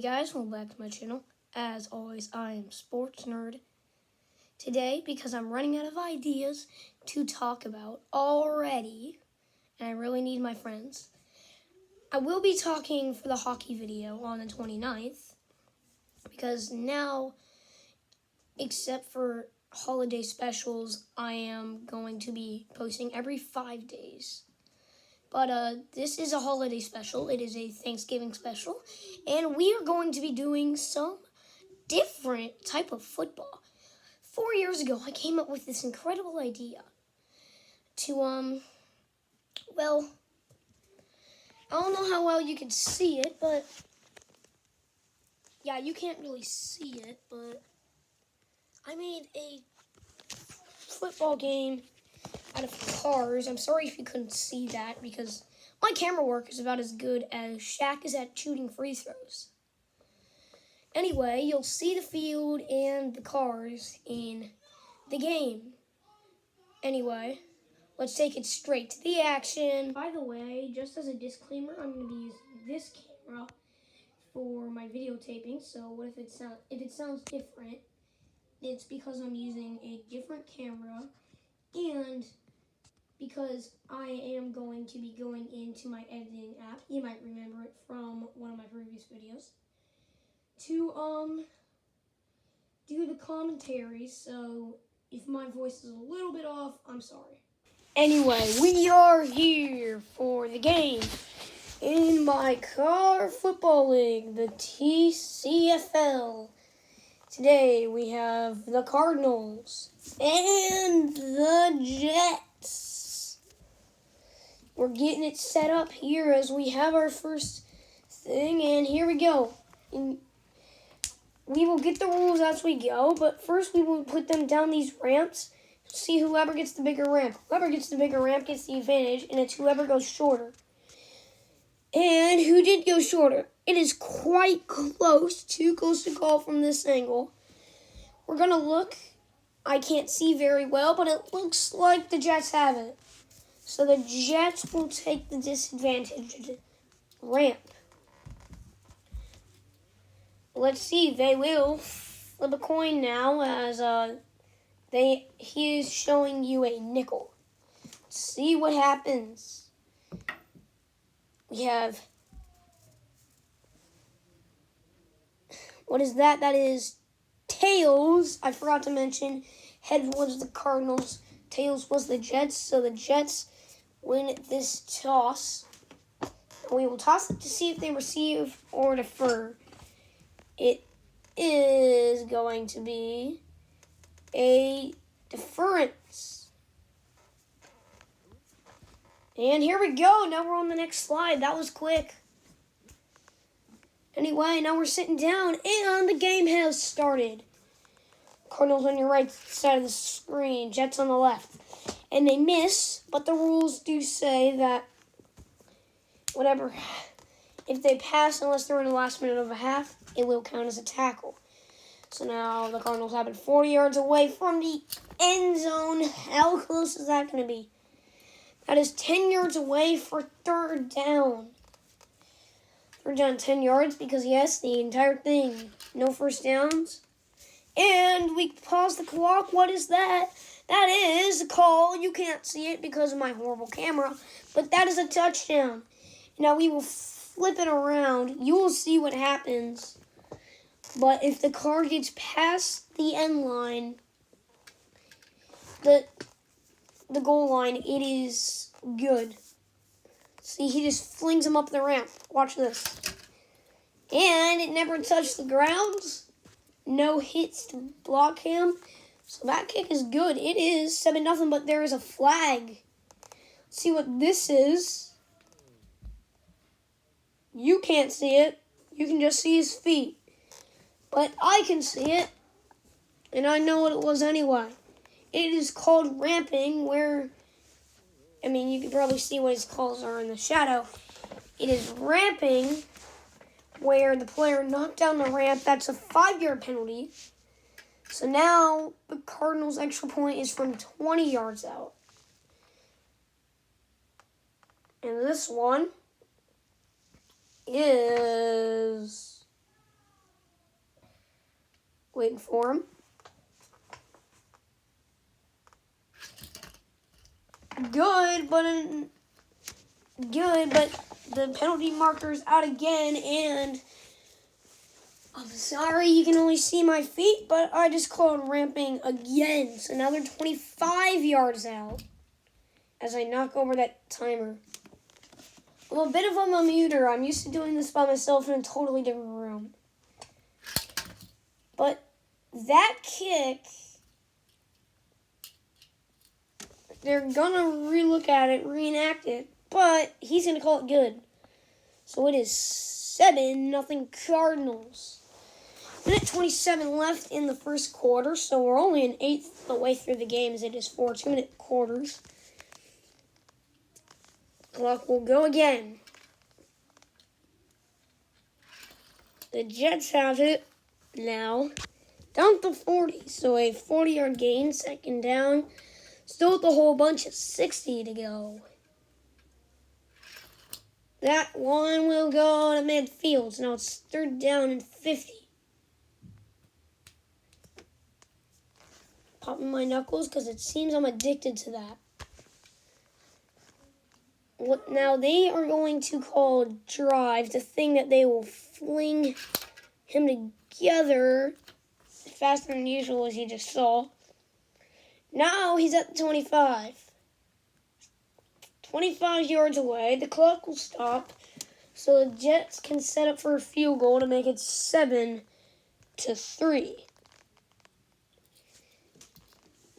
Hey guys, welcome back to my channel. As always, I am Sports Nerd. Today, because I'm running out of ideas to talk about already, and I really need my friends, I will be talking for the hockey video on the 29th, because now, except for holiday specials, I am going to be posting every 5 days. But this is a holiday special. It is a Thanksgiving special. And we are going to be doing some different type of football. 4 years ago, I came up with this incredible idea to, well, I don't know how well you can see it, but, yeah, you can't really see it, but I made a football game out of cars. I'm sorry if you couldn't see that because my camera work is about as good as Shaq is at shooting free throws. Anyway, you'll see the field and the cars in the game. Anyway, let's take it straight to the action. By the way, just as a disclaimer, I'm going to be using this camera for my videotaping. So what if it sounds different? It's because I'm using a different camera and because I am going to be going into my editing app. You might remember it from one of my previous videos. To do the commentary, so if my voice is a little bit off, I'm sorry. Anyway, we are here for the game in my car football league, the TCFL. Today we have the Cardinals and the Jets. We're getting it set up here as we have our first thing, and here we go. We will get the rules as we go, but first we will put them down these ramps. See whoever gets the bigger ramp. Whoever gets the bigger ramp gets the advantage, and it's whoever goes shorter. And who did go shorter? It is quite close, too close to call from this angle. We're going to look. I can't see very well, but it looks like the Jets have it. So the Jets will take the disadvantaged ramp. Let's see, they will flip a coin now as he is showing you a nickel. Let's see what happens. We have, what is that? That is tails. I forgot to mention, heads was the Cardinals, tails was the Jets. So the Jets win this toss. We will toss it to see if they receive or defer. It is going to be a deference. And here we go. Now we're on the next slide. That was quick. Anyway, now we're sitting down and the game has started. Cardinals on your right side of the screen, Jets on the left. And they miss, but the rules do say that whatever, if they pass unless they're in the last minute of a half, it will count as a tackle. So now the Cardinals have it 40 yards away from the end zone. How close is that going to be? That is 10 yards away for third down. Third down 10 yards because, yes, the entire thing, no first downs. And we pause the clock. What is that? That is a call. You can't see it because of my horrible camera, but that is a touchdown. Now we will flip it around. You will see what happens. But if the car gets past the end line, the goal line, it is good. See, he just flings him up the ramp. Watch this. And it never touched the ground. No hits to block him. So that kick is good. It is 7-0, but there is a flag. Let's see what this is. You can't see it. You can just see his feet. But I can see it. And I know what it was anyway. It is called ramping where, I mean, you can probably see what his calls are in the shadow. It is ramping where the player knocked down the ramp. That's a 5-yard penalty. So now the Cardinals' extra point is from 20 yards out. And this one is Waiting for him. Good, but the penalty marker's out again, and I'm sorry you can only see my feet, but I just called ramping again. So now they're 25 yards out as I knock over that timer. I'm a bit of a muter. I'm used to doing this by myself in a totally different room. But that kick, they're going to relook at it, reenact it, but he's going to call it good. So it is 7-0 Cardinals. Minute 27 left in the first quarter, so we're only an eighth the way through the game as it is 4 2-minute quarters. Clock will go again. The Jets have it now. Down to 40, so a 40-yard gain, second down. Still with a whole bunch of 60 to go. That one will go to midfield, so now it's third down and 50. Popping my knuckles because it seems I'm addicted to that. Now they are going to call drive, the thing that they will fling him together faster than usual, as you just saw. Now he's at the 25. 25 yards away. The clock will stop, so the Jets can set up for a field goal to make it 7-3.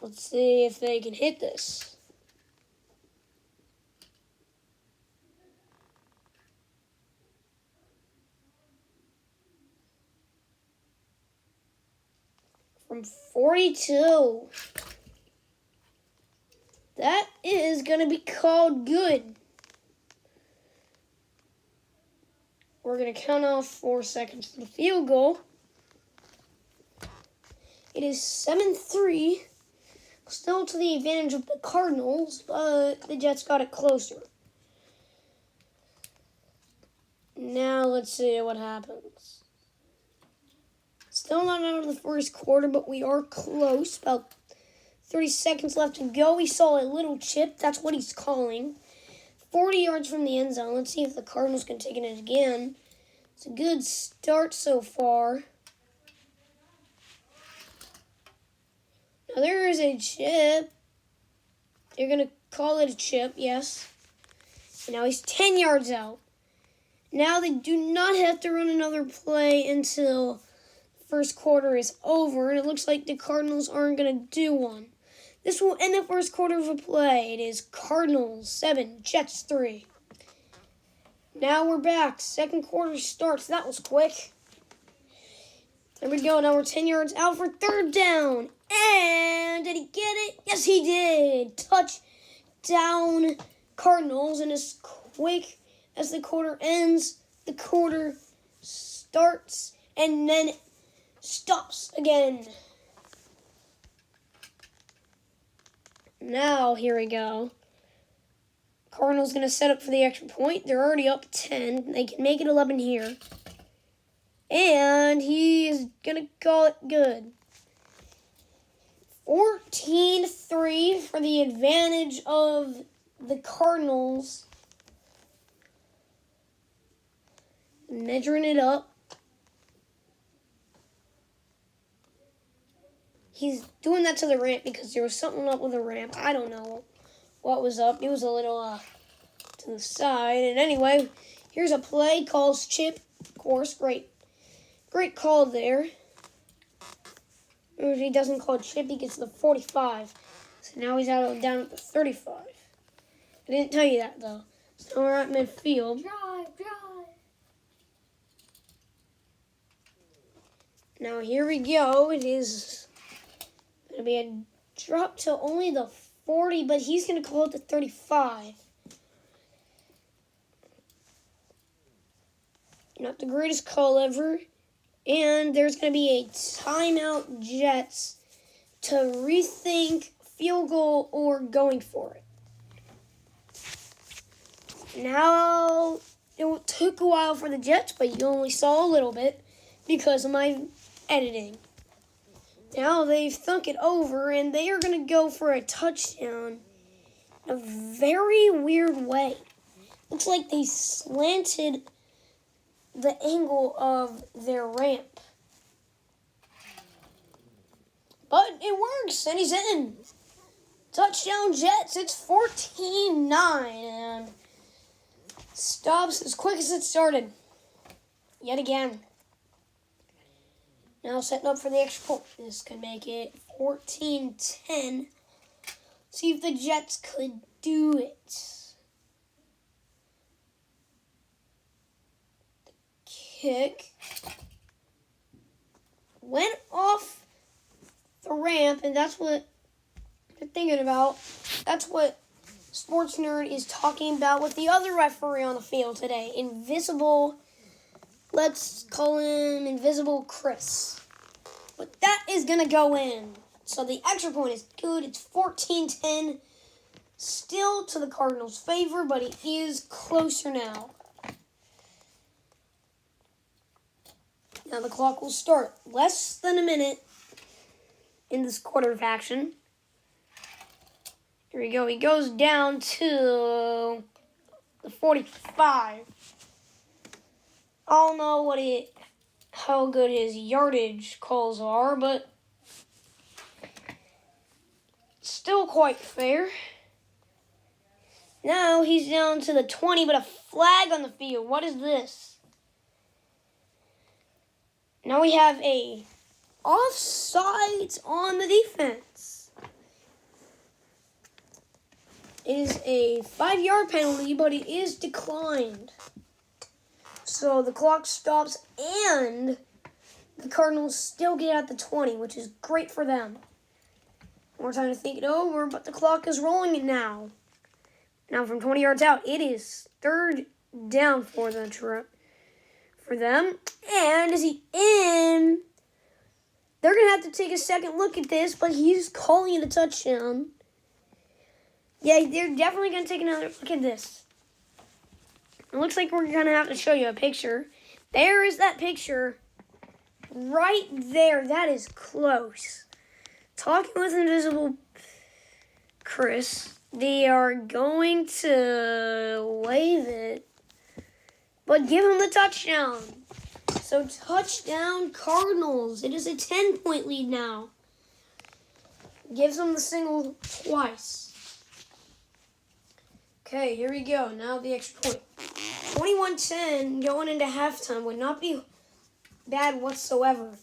Let's see if they can hit this. From 42. That is going to be called good. We're going to count off 4 seconds for the field goal. It is 7-3. Still to the advantage of the Cardinals, but the Jets got it closer. Now let's see what happens. Still not out of the first quarter, but we are close. About 30 seconds left to go. We saw a little chip. That's what he's calling. 40 yards from the end zone. Let's see if the Cardinals can take it again. It's a good start so far. Now there is a chip. They're going to call it a chip, yes. And now he's 10 yards out. Now they do not have to run another play until the first quarter is over. And it looks like the Cardinals aren't going to do one. This will end the first quarter of a play. It is Cardinals 7, Jets 3. Now we're back. Second quarter starts. That was quick. There we go. Now we're 10 yards out for third down. And did he get it? Yes, he did. Touchdown Cardinals. And as quick as the quarter ends, the quarter starts and then stops again. Now, here we go. Cardinals going to set up for the extra point. They're already up 10. They can make it 11 here. And he is going to call it good. 14-3 for the advantage of the Cardinals. Measuring it up. He's doing that to the ramp because there was something up with the ramp. I don't know what was up. It was a little to the side. And anyway, here's a play. Calls chip. Of course, great call there. If he doesn't call chip, he gets the 45. So now he's down at the 35. I didn't tell you that, though. So we're at midfield. Drive. Now here we go. It is going to be a drop to only the 40, but he's going to call it the 35. Not the greatest call ever. And there's going to be a timeout, Jets, to rethink field goal or going for it. Now, it took a while for the Jets, but you only saw a little bit because of my editing. Now they've thunk it over, and they are going to go for a touchdown in a very weird way. Looks like they slanted the angle of their ramp. But it works, and he's in. Touchdown Jets. It's 14-9, and stops as quick as it started. Yet again. Now setting up for the extra point. This could make it 14-10. See if the Jets could do it. The kick went off the ramp, and that's what you're thinking about. That's what Sports Nerd is talking about with the other referee on the field today. Invisible, let's call him Invisible Chris. But that is going to go in. So the extra point is good. It's 14-10. Still to the Cardinals' favor, but it is closer now. Now the clock will start. Less than a minute in this quarter of action. Here we go. He goes down to the 45. I don't know how good his yardage calls are, but still quite fair. Now he's down to the 20, but a flag on the field. What is this? Now we have a offsides on the defense. It is a 5-yard penalty, but it is declined. So the clock stops, and the Cardinals still get at the 20, which is great for them. More time to think it over, but the clock is rolling now. Now from 20 yards out, it is third down for them. And is he in? They're going to have to take a second look at this, but he's calling it a touchdown. Yeah, they're definitely going to take another look at this. It looks like we're going to have to show you a picture. There is that picture right there. That is close. Talking with Invisible Chris, they are going to wave it, but give him the touchdown. So touchdown Cardinals. It is a 10-point lead now. Gives them the single twice. Okay, here we go. Now the extra point. 21-10 going into halftime would not be bad whatsoever.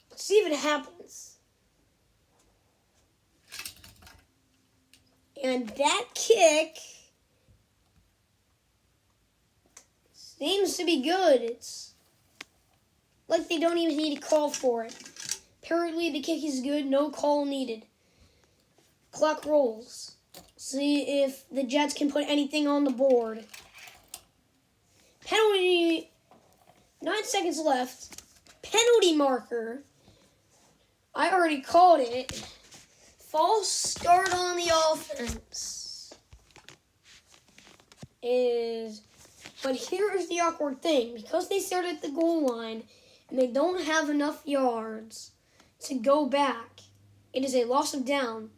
Let's see if it happens. And that kick seems to be good. It's like they don't even need a call for it. Apparently the kick is good, no call needed. Clock rolls. See if the Jets can put anything on the board. Penalty, 9 seconds left. Penalty marker. I already called it. False start on the offense. But here is the awkward thing. Because they start at the goal line and they don't have enough yards to go back, it is a loss of down.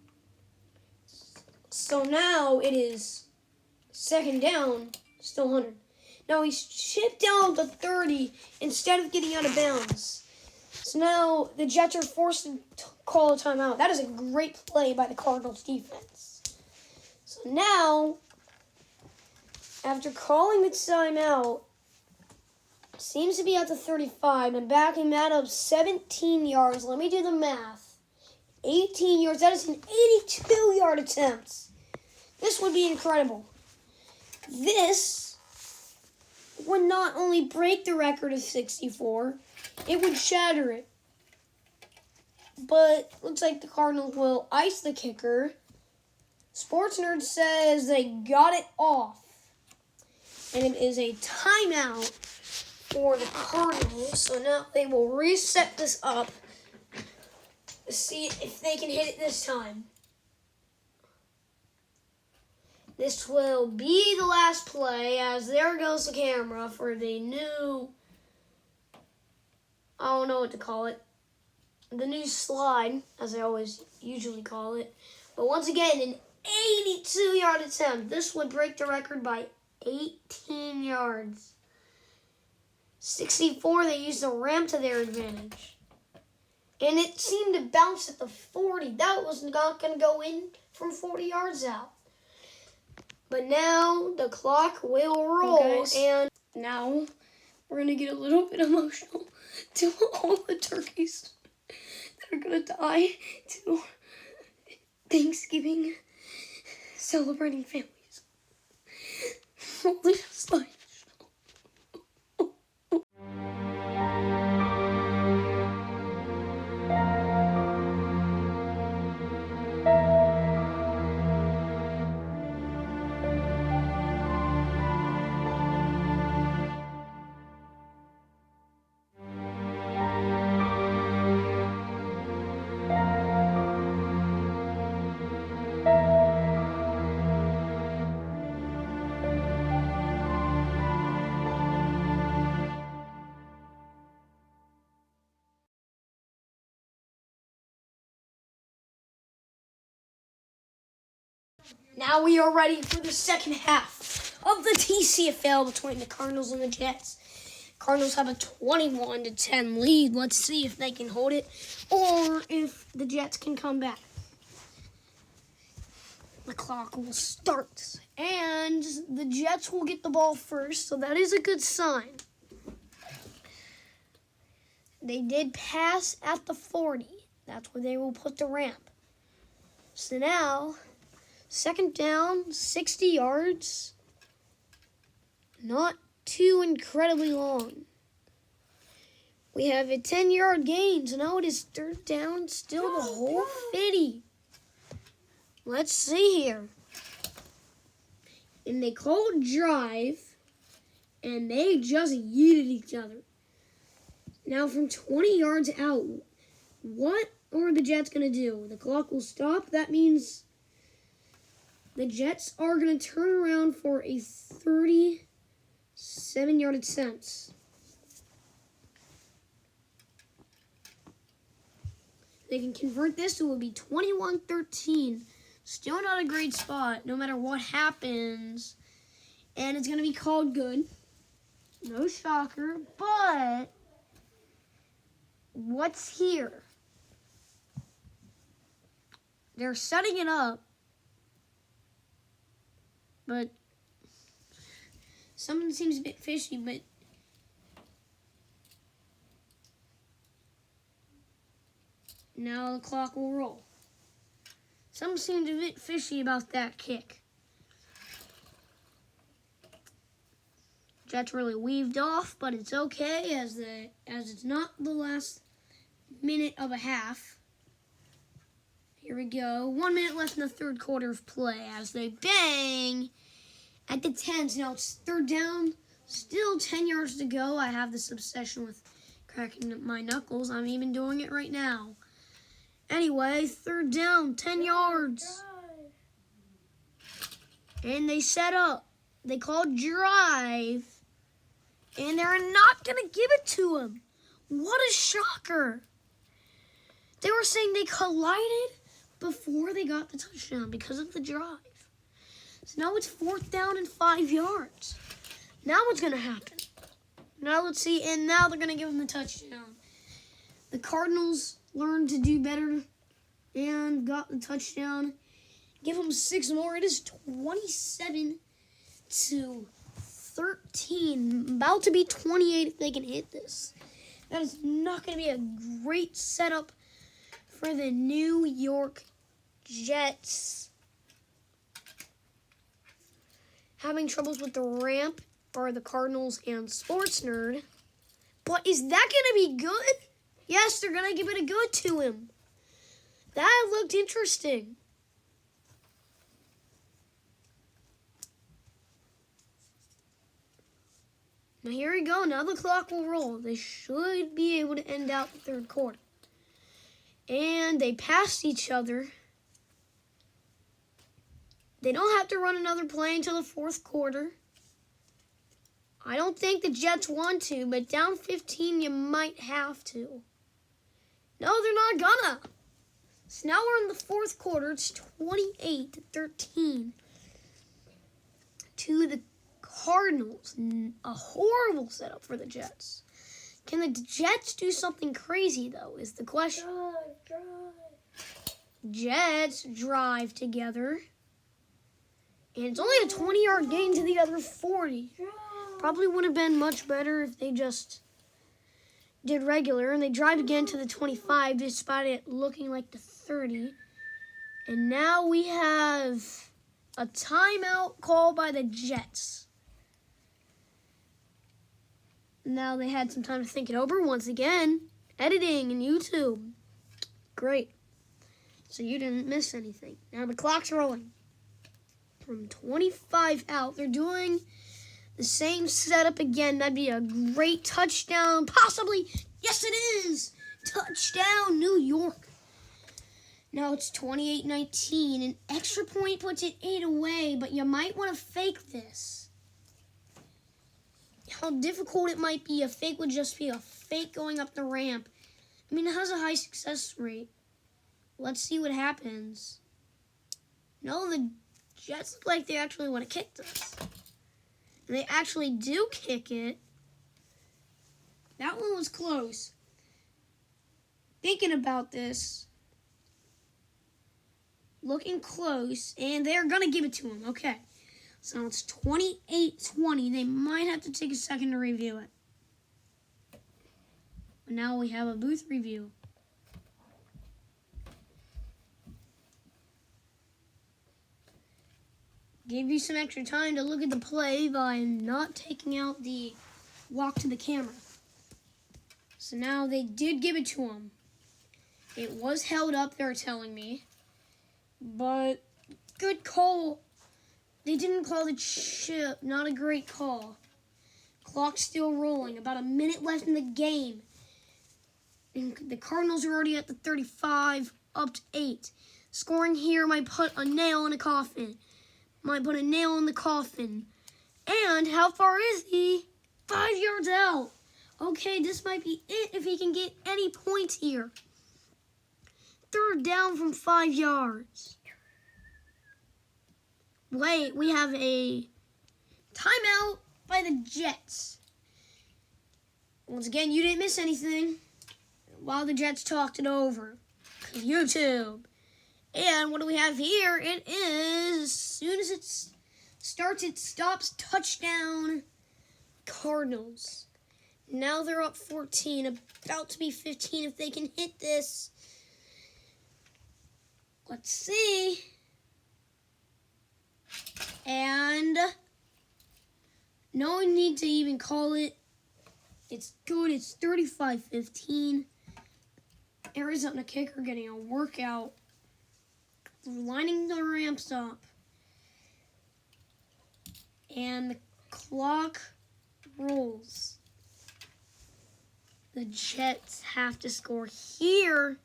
So now it is second down, still 100. Now he's chipped down to 30 instead of getting out of bounds. So now the Jets are forced to call a timeout. That is a great play by the Cardinals defense. So now, after calling the timeout, seems to be at the 35 and backing that up 17 yards. Let me do the math. 18 yards. That is an 82-yard attempt. This would be incredible. This would not only break the record of 64, it would shatter it. But looks like the Cardinals will ice the kicker. Sports Nerd says they got it off. And it is a timeout for the Cardinals. So now they will reset this up to see if they can hit it this time. This will be the last play, as there goes the camera for the new, I don't know what to call it, the new slide, as I always usually call it. But once again, an 82-yard attempt. This would break the record by 18 yards. 64, they used the ramp to their advantage. And it seemed to bounce at the 40. That was not going to go in from 40 yards out. But now the clock will roll. Guys, and now we're going to get a little bit emotional to all the turkeys that are going to die to Thanksgiving celebrating families. Roll the slide. Now we are ready for the second half of the TCFL between the Cardinals and the Jets. Cardinals have a 21-10 lead. Let's see if they can hold it or if the Jets can come back. The clock will start, and the Jets will get the ball first, so that is a good sign. They did pass at the 40. That's where they will put the ramp. So now, second down, 60 yards. Not too incredibly long. We have a 10-yard gain, so now it is third down, still the whole 50. Let's see here. And they called drive, and they just yeeted each other. Now from 20 yards out, what are the Jets going to do? The clock will stop. That means the Jets are going to turn around for a 37-yard attempt. They can convert this, so it will be 21-13. Still not a great spot, no matter what happens. And it's going to be called good. No shocker, but what's here? They're setting it up, but something seems a bit fishy, but now the clock will roll. Something seems a bit fishy about that kick. Jets really weaved off, but it's okay as it's not the last minute of a half. Here we go. 1 minute left in the third quarter of play as they bang at the 10s. Now it's third down. Still 10 yards to go. I have this obsession with cracking my knuckles. I'm even doing it right now. Anyway, third down, 10 yards. And they set up. They called drive. And they're not going to give it to him. What a shocker. They were saying they collided before they got the touchdown because of the drive. So now it's fourth down and 5 yards. Now what's going to happen? Now let's see. And now they're going to give him the touchdown. The Cardinals learned to do better and got the touchdown. Give them 6 more. It is 27-13. About to be 28 if they can hit this. That is not going to be a great setup for the New York Jets. Having troubles with the ramp are the Cardinals and Sports Nerd. But is that going to be good? Yes, they're going to give it a good to him. That looked interesting. Now here we go. Now the clock will roll. They should be able to end out the third quarter. And they passed each other. They don't have to run another play until the fourth quarter. I don't think the Jets want to, but down 15 you might have to. No, they're not gonna. So now we're in the fourth quarter. It's 28-13 to the Cardinals. A horrible setup for the Jets. Can the Jets do something crazy, though, is the question. Drive. Jets drive together. And it's only a 20-yard gain to the other 40. Probably would have been much better if they just did regular. And they drive again to the 25 despite it looking like the 30. And now we have a timeout call by the Jets. Now they had some time to think it over. Once again, editing and YouTube. Great. So you didn't miss anything. Now the clock's rolling. From 25 out, they're doing the same setup again. That'd be a great touchdown. Possibly. Yes, it is. Touchdown, New York. Now it's 28-19. An extra point puts it 8 away, but you might want to fake this. How difficult it might be. A fake would just be a fake going up the ramp. I mean, it has a high success rate. Let's see what happens. No, the Jets look like they actually want to kick this. And they actually do kick it. That one was close. Thinking about this. Looking close. And they're going to give it to him. Okay. So it's 28-20. They might have to take a second to review it. But now we have a booth review. Gave you some extra time to look at the play by not taking out the walk to the camera. So now they did give it to him. It was held up, they're telling me. But good call. They didn't call the chip. Not a great call. Clock's still rolling. About a minute left in the game. And the Cardinals are already at the 35, up to 8. Scoring here might put a nail in a coffin. Might put a nail in the coffin. And how far is he? 5 yards out. Okay, this might be it if he can get any points here. Third down from 5 yards. Wait, we have a timeout by the Jets. Once again, you didn't miss anything while the Jets talked it over. YouTube. And what do we have here? It is, as soon as it starts, it stops. Touchdown, Cardinals. Now they're up 14, about to be 15 if they can hit this. Let's see. And no need to even call it. It's good. It's 35-15. Arizona kicker getting a workout. Lining the ramps up. And the clock rolls. The Jets have to score here.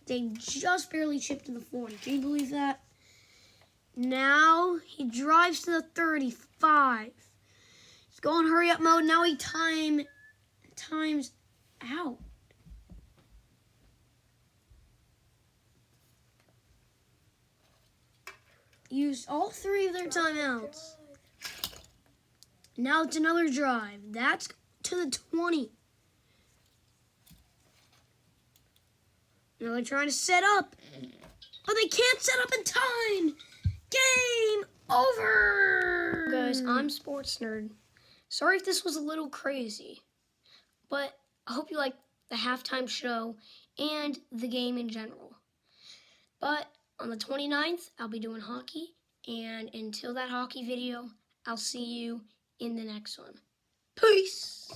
They just barely chipped in the 40. Can you believe that? Now he drives to the 35. He's going hurry up mode. Now he times out. Used all 3 of their timeouts. Now it's another drive. That's to the 20. Now they're trying to set up. Oh, they can't set up in time. Game over. Guys, I'm Sports Nerd. Sorry if this was a little crazy, but I hope you liked the halftime show and the game in general. But on the 29th, I'll be doing hockey. And until that hockey video, I'll see you in the next one. Peace!